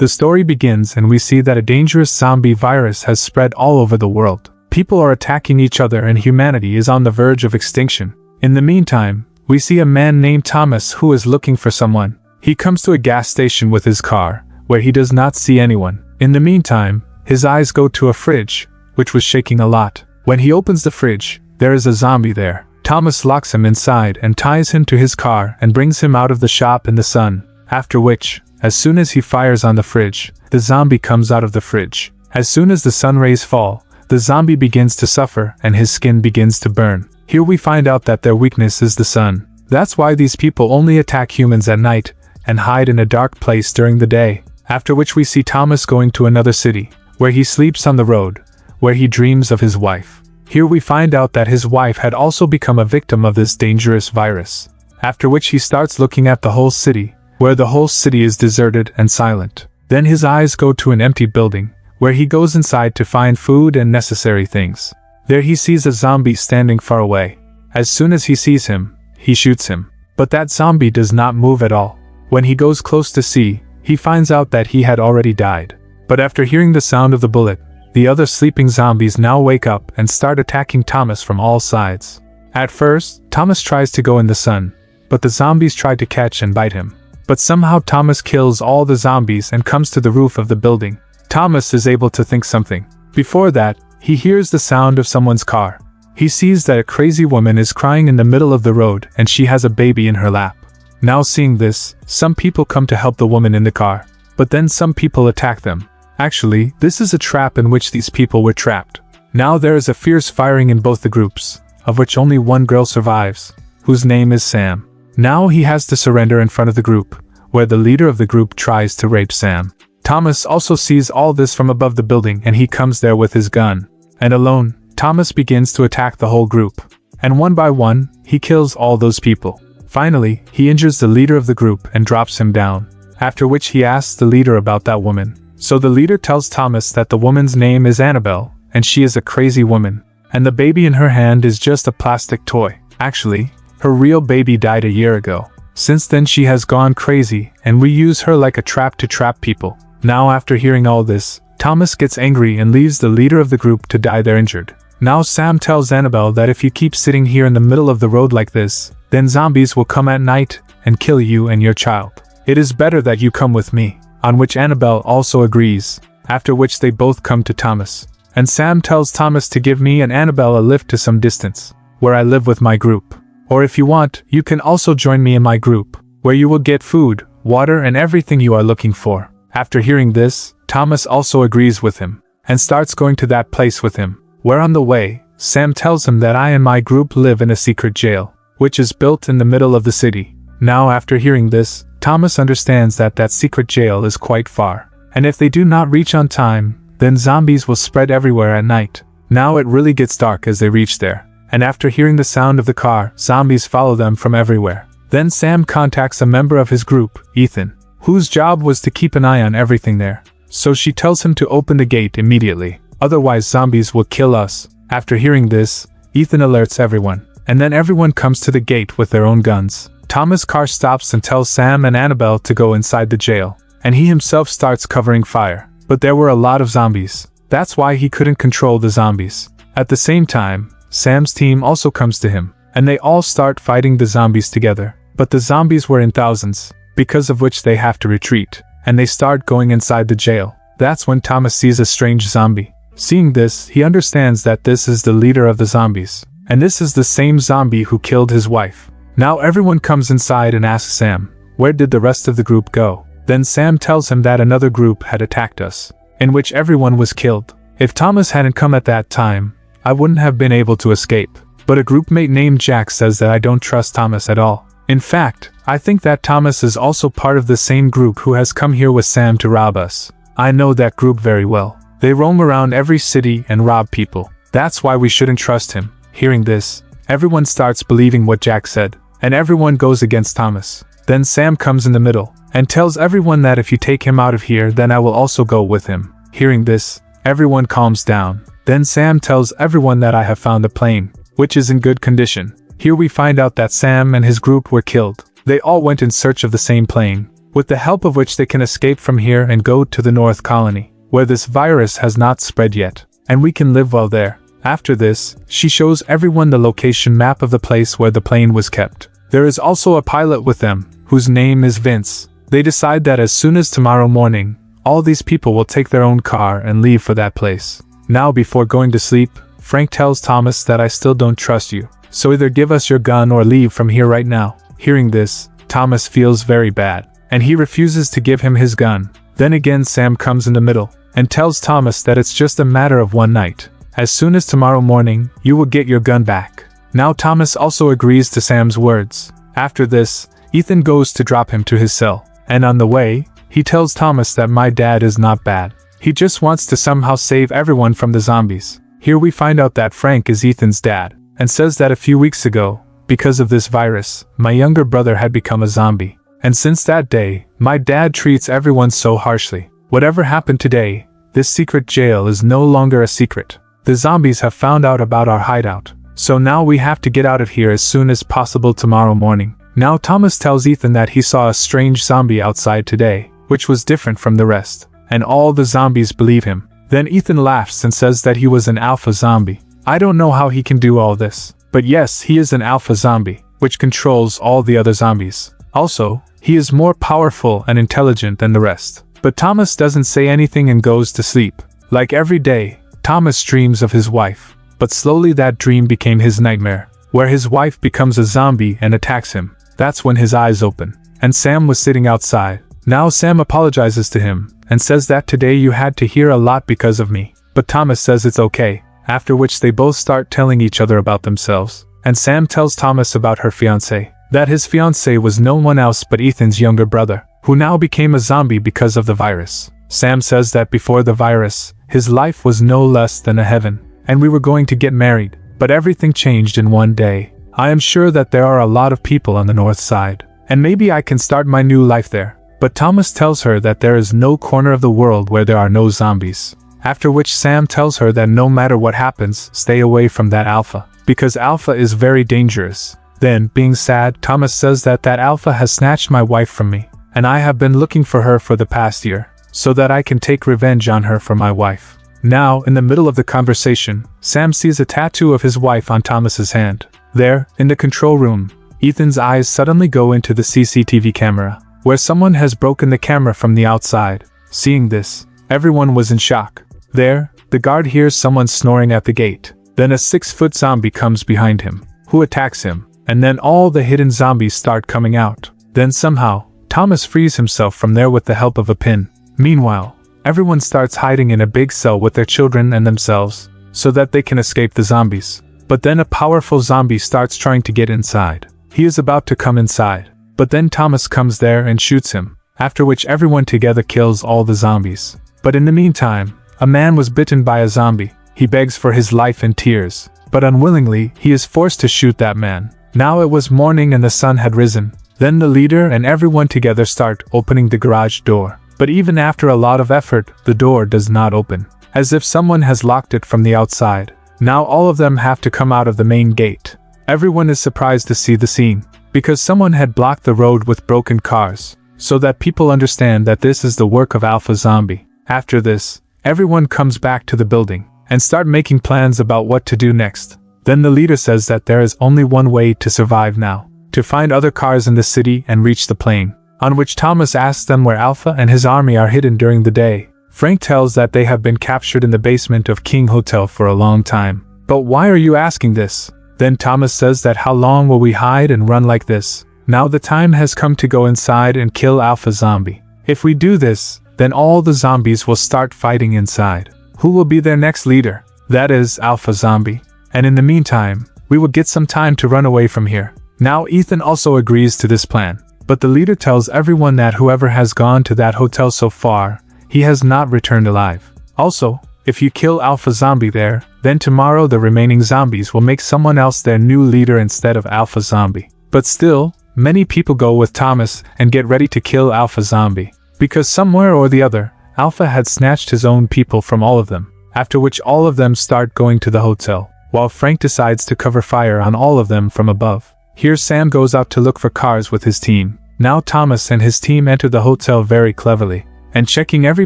The story begins and we see that a dangerous zombie virus has spread all over the world. People are attacking each other and humanity is on the verge of extinction. In the meantime, we see a man named Thomas who is looking for someone. He comes to a gas station with his car, where he does not see anyone. In the meantime, his eyes go to a fridge, which was shaking a lot. When he opens the fridge, there is a zombie there. Thomas locks him inside and ties him to his car and brings him out of the shop in the sun. After which, as soon as he fires on the fridge, the zombie comes out of the fridge. As soon as the sun rays fall, the zombie begins to suffer and his skin begins to burn. Here we find out that their weakness is the sun. That's why these people only attack humans at night and hide in a dark place during the day. After which we see Thomas going to another city, where he sleeps on the road, where he dreams of his wife. Here we find out that his wife had also become a victim of this dangerous virus. After which he starts looking at the whole city, where the whole city is deserted and silent. Then his eyes go to an empty building, where he goes inside to find food and necessary things. There he sees a zombie standing far away. As soon as he sees him, he shoots him. But that zombie does not move at all. When he goes close to see, he finds out that he had already died. But after hearing the sound of the bullet, the other sleeping zombies now wake up and start attacking Thomas from all sides. At first, Thomas tries to go in the sun, but the zombies try to catch and bite him. But somehow Thomas kills all the zombies and comes to the roof of the building. Thomas is able to think something. Before that, he hears the sound of someone's car. He sees that a crazy woman is crying in the middle of the road and she has a baby in her lap. Now seeing this, some people come to help the woman in the car, but then some people attack them. Actually, this is a trap in which these people were trapped. Now there is a fierce firing in both the groups, of which only one girl survives, whose name is Sam. Now he has to surrender in front of the group, where the leader of the group tries to rape Sam. Thomas also sees all this from above the building and he comes there with his gun. And alone, Thomas begins to attack the whole group. And one by one, he kills all those people. Finally, he injures the leader of the group and drops him down. After which he asks the leader about that woman. So the leader tells Thomas that the woman's name is Annabelle, and she is a crazy woman. And the baby in her hand is just a plastic toy. Actually, her real baby died a year ago. Since then she has gone crazy, and we use her like a trap to trap people. Now after hearing all this, Thomas gets angry and leaves the leader of the group to die there injured. Now Sam tells Annabelle that if you keep sitting here in the middle of the road like this, then zombies will come at night and kill you and your child. It is better that you come with me. On which Annabelle also agrees, after which they both come to Thomas. And Sam tells Thomas to give me and Annabelle a lift to some distance, where I live with my group. Or if you want, you can also join me in my group, where you will get food, water and everything you are looking for. After hearing this, Thomas also agrees with him, and starts going to that place with him, where on the way, Sam tells him that I and my group live in a secret jail, which is built in the middle of the city. Now after hearing this, Thomas understands that that secret jail is quite far, and if they do not reach on time, then zombies will spread everywhere at night. Now it really gets dark as they reach there, and after hearing the sound of the car, zombies follow them from everywhere. Then Sam contacts a member of his group, Ethan, whose job was to keep an eye on everything there. So she tells him to open the gate immediately, otherwise zombies will kill us. After hearing this, Ethan alerts everyone, and then everyone comes to the gate with their own guns. Thomas' car stops and tells Sam and Annabelle to go inside the jail, and he himself starts covering fire. But there were a lot of zombies. That's why he couldn't control the zombies. At the same time, Sam's team also comes to him, and they all start fighting the zombies together. But the zombies were in thousands, because of which they have to retreat, and they start going inside the jail. That's when Thomas sees a strange zombie. Seeing this, he understands that this is the leader of the zombies, and this is the same zombie who killed his wife. Now everyone comes inside and asks Sam, where did the rest of the group go? Then Sam tells him that another group had attacked us, in which everyone was killed. If Thomas hadn't come at that time, I wouldn't have been able to escape. But a group mate named Jack says that I don't trust Thomas at all. In fact, I think that Thomas is also part of the same group who has come here with Sam to rob us. I know that group very well. They roam around every city and rob people. That's why we shouldn't trust him. Hearing this, everyone starts believing what Jack said, and everyone goes against Thomas. Then Sam comes in the middle, and tells everyone that if you take him out of here, then I will also go with him. Hearing this, everyone calms down. Then Sam tells everyone that I have found the plane, which is in good condition. Here we find out that Sam and his group were killed. They all went in search of the same plane, with the help of which they can escape from here and go to the North Colony, where this virus has not spread yet, and we can live well there. After this, she shows everyone the location map of the place where the plane was kept. There is also a pilot with them, whose name is Vince. They decide that as soon as tomorrow morning, all these people will take their own car and leave for that place. Now before going to sleep, Frank tells Thomas that I still don't trust you, so either give us your gun or leave from here right now. Hearing this, Thomas feels very bad, and he refuses to give him his gun. Then again Sam comes in the middle, and tells Thomas that it's just a matter of one night. As soon as tomorrow morning, you will get your gun back. Now Thomas also agrees to Sam's words. After this, Ethan goes to drop him to his cell, and on the way, he tells Thomas that my dad is not bad. He just wants to somehow save everyone from the zombies. Here we find out that Frank is Ethan's dad, and says that a few weeks ago, because of this virus, my younger brother had become a zombie. And since that day, my dad treats everyone so harshly. Whatever happened today, this secret jail is no longer a secret. The zombies have found out about our hideout, so now we have to get out of here as soon as possible tomorrow morning. Now Thomas tells Ethan that he saw a strange zombie outside today, which was different from the rest, and all the zombies believe him. Then Ethan laughs and says that he was an alpha zombie. I don't know how he can do all this, but yes, he is an alpha zombie, which controls all the other zombies. Also, he is more powerful and intelligent than the rest. But Thomas doesn't say anything and goes to sleep. Like every day, Thomas dreams of his wife, but slowly that dream became his nightmare, where his wife becomes a zombie and attacks him. That's when his eyes open, and Sam was sitting outside. Now Sam apologizes to him, and says that today you had to hear a lot because of me. But Thomas says it's okay, after which they both start telling each other about themselves. And Sam tells Thomas about her fiancé, that his fiancé was no one else but Ethan's younger brother, who now became a zombie because of the virus. Sam says that before the virus, his life was no less than a heaven, and we were going to get married, but everything changed in one day. I am sure that there are a lot of people on the north side, and maybe I can start my new life there. But Thomas tells her that there is no corner of the world where there are no zombies. After which Sam tells her that no matter what happens, stay away from that alpha, because alpha is very dangerous. Then, being sad, Thomas says that alpha has snatched my wife from me, and I have been looking for her for the past year, so that I can take revenge on her for my wife. Now, in the middle of the conversation, Sam sees a tattoo of his wife on Thomas's hand. There, in the control room, Ethan's eyes suddenly go into the CCTV camera, where someone has broken the camera from the outside. Seeing this, everyone was in shock. There, the guard hears someone snoring at the gate. Then a 6-foot zombie comes behind him, who attacks him, and then all the hidden zombies start coming out. Then somehow, Thomas frees himself from there with the help of a pin. Meanwhile, everyone starts hiding in a big cell with their children and themselves, so that they can escape the zombies. But then a powerful zombie starts trying to get inside. He is about to come inside, but then Thomas comes there and shoots him, after which everyone together kills all the zombies. But in the meantime, a man was bitten by a zombie. He begs for his life in tears, but unwillingly, he is forced to shoot that man. Now it was morning and the sun had risen. Then the leader and everyone together start opening the garage door. But even after a lot of effort, the door does not open, as if someone has locked it from the outside. Now all of them have to come out of the main gate. Everyone is surprised to see the scene, because someone had blocked the road with broken cars, so that people understand that this is the work of Alpha Zombie. After this, everyone comes back to the building, and start making plans about what to do next. Then the leader says that there is only one way to survive now, to find other cars in the city and reach the plane, on which Thomas asks them where Alpha and his army are hidden during the day. Frank tells that they have been captured in the basement of King Hotel for a long time. But why are you asking this? Then Thomas says that how long will we hide and run like this? Now the time has come to go inside and kill Alpha Zombie. If we do this, then all the zombies will start fighting inside. Who will be their next leader? That is Alpha Zombie. And in the meantime, we will get some time to run away from here. Now Ethan also agrees to this plan. But the leader tells everyone that whoever has gone to that hotel so far, he has not returned alive. Also, if you kill Alpha Zombie there, then tomorrow the remaining zombies will make someone else their new leader instead of Alpha Zombie. But still, many people go with Thomas and get ready to kill Alpha Zombie, because somewhere or the other, Alpha had snatched his own people from all of them, after which all of them start going to the hotel, while Frank decides to cover fire on all of them from above. Here Sam goes out to look for cars with his team. Now Thomas and his team enter the hotel very cleverly, and checking every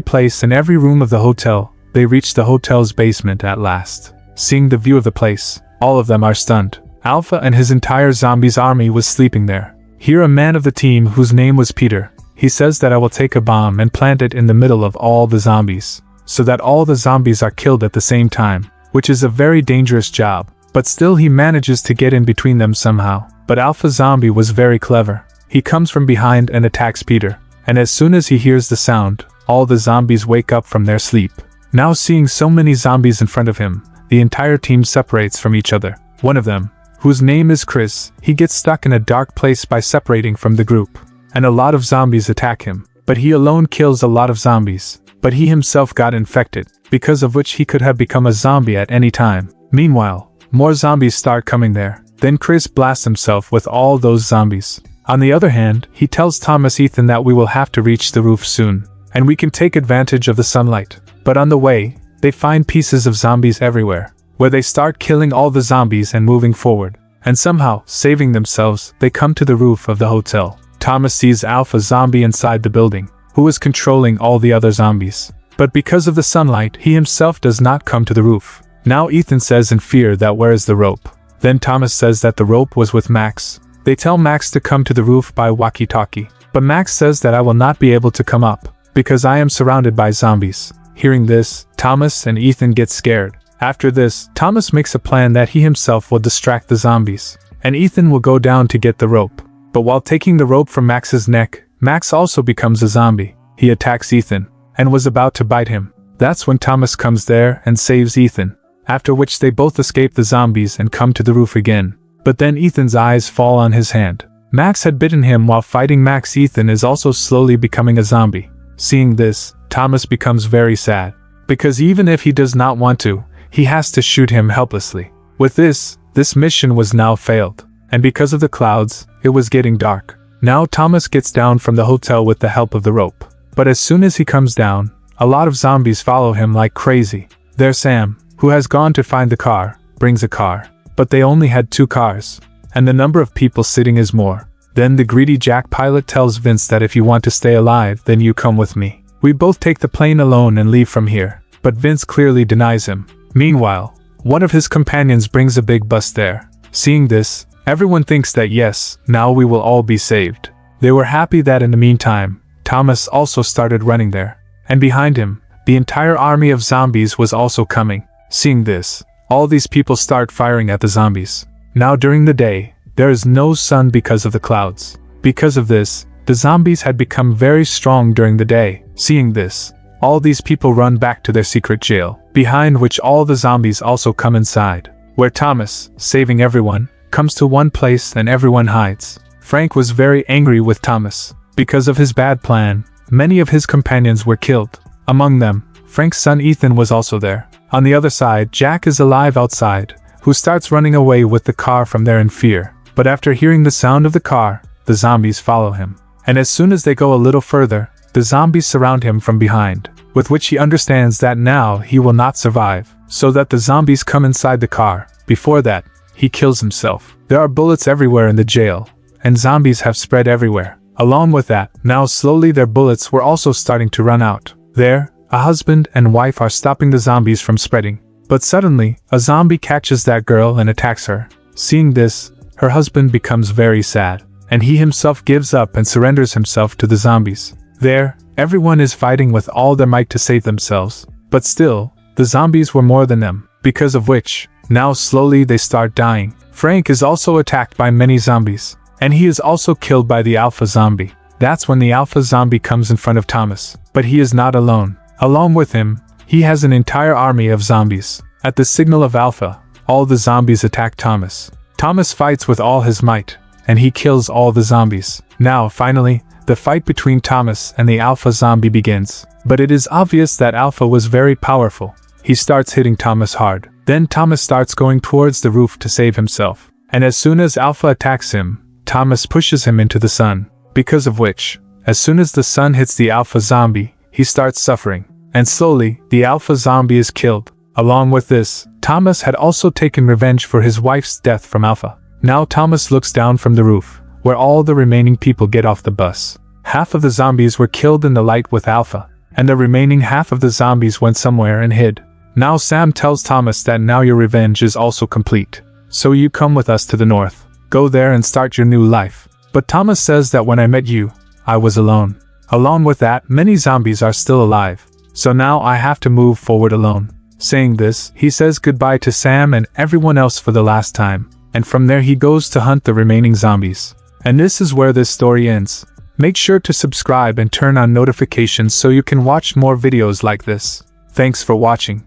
place and every room of the hotel, they reach the hotel's basement at last. Seeing the view of the place, all of them are stunned. Alpha and his entire zombies army was sleeping there. Here a man of the team whose name was Peter, he says that I will take a bomb and plant it in the middle of all the zombies, so that all the zombies are killed at the same time, which is a very dangerous job, but still he manages to get in between them somehow. But Alpha Zombie was very clever. He comes from behind and attacks Peter, and as soon as he hears the sound, all the zombies wake up from their sleep. Now seeing so many zombies in front of him, the entire team separates from each other. One of them, whose name is Chris, he gets stuck in a dark place by separating from the group, and a lot of zombies attack him, but he alone kills a lot of zombies, but he himself got infected, because of which he could have become a zombie at any time. Meanwhile, more zombies start coming there, then Chris blasts himself with all those zombies. On the other hand, he tells Thomas Ethan that we will have to reach the roof soon, and we can take advantage of the sunlight. But on the way, they find pieces of zombies everywhere, where they start killing all the zombies and moving forward, and somehow, saving themselves, they come to the roof of the hotel. Thomas sees Alpha Zombie inside the building, who is controlling all the other zombies. But because of the sunlight, he himself does not come to the roof. Now Ethan says in fear that where is the rope? Then Thomas says that the rope was with Max. They tell Max to come to the roof by walkie-talkie, but Max says that I will not be able to come up, because I am surrounded by zombies. Hearing this, Thomas and Ethan get scared. After this, Thomas makes a plan that he himself will distract the zombies, and Ethan will go down to get the rope. But while taking the rope from Max's neck, Max also becomes a zombie. He attacks Ethan, and was about to bite him. That's when Thomas comes there and saves Ethan, after which they both escape the zombies and come to the roof again. But then Ethan's eyes fall on his hand. Max had bitten him while fighting Max. Ethan is also slowly becoming a zombie. Seeing this, Thomas becomes very sad, because even if he does not want to, he has to shoot him helplessly. With this mission was now failed, and because of the clouds, it was getting dark. Now Thomas gets down from the hotel with the help of the rope, but as soon as he comes down, a lot of zombies follow him like crazy. There Sam, who has gone to find the car, brings a car, but they only had 2 cars, and the number of people sitting is more. Then the greedy Jack pilot tells Vince that if you want to stay alive, then you come with me. We both take the plane alone and leave from here, but Vince clearly denies him. Meanwhile, one of his companions brings a big bus there. Seeing this, everyone thinks that yes, now we will all be saved. They were happy that in the meantime, Thomas also started running there, and behind him, the entire army of zombies was also coming. Seeing this, all these people start firing at the zombies. Now during the day, there is no sun because of the clouds. Because of this, the zombies had become very strong during the day. Seeing this, all these people run back to their secret jail, behind which all the zombies also come inside, where Thomas, saving everyone, comes to one place and everyone hides. Frank was very angry with Thomas. Because of his bad plan, many of his companions were killed. Among them, Frank's son Ethan was also there. On the other side, Jack is alive outside, who starts running away with the car from there in fear. But after hearing the sound of the car, the zombies follow him. And as soon as they go a little further, the zombies surround him from behind, with which he understands that now he will not survive, so that the zombies come inside the car. Before that, he kills himself. There are bullets everywhere in the jail, and zombies have spread everywhere. Along with that, now slowly their bullets were also starting to run out. There, a husband and wife are stopping the zombies from spreading. But suddenly, a zombie catches that girl and attacks her. Seeing this, her husband becomes very sad, and he himself gives up and surrenders himself to the zombies. There, everyone is fighting with all their might to save themselves, but still, the zombies were more than them, because of which, now slowly they start dying. Frank is also attacked by many zombies, and he is also killed by the Alpha Zombie. That's when the Alpha Zombie comes in front of Thomas, but he is not alone. Along with him, he has an entire army of zombies. At the signal of Alpha, all the zombies attack Thomas. Thomas fights with all his might, and he kills all the zombies. Now, finally, the fight between Thomas and the Alpha Zombie begins. But it is obvious that Alpha was very powerful. He starts hitting Thomas hard. Then Thomas starts going towards the roof to save himself. And as soon as Alpha attacks him, Thomas pushes him into the sun. Because of which, as soon as the sun hits the Alpha Zombie, he starts suffering. And slowly, the Alpha Zombie is killed. Along with this, Thomas had also taken revenge for his wife's death from Alpha. Now Thomas looks down from the roof, where all the remaining people get off the bus. Half of the zombies were killed in the light with Alpha, and the remaining half of the zombies went somewhere and hid. Now Sam tells Thomas that now your revenge is also complete. So you come with us to the north. Go there and start your new life. But Thomas says that when I met you, I was alone. Along with that, many zombies are still alive. So now I have to move forward alone. Saying this, he says goodbye to Sam and everyone else for the last time. And from there he goes to hunt the remaining zombies. And this is where this story ends. Make sure to subscribe and turn on notifications so you can watch more videos like this. Thanks for watching.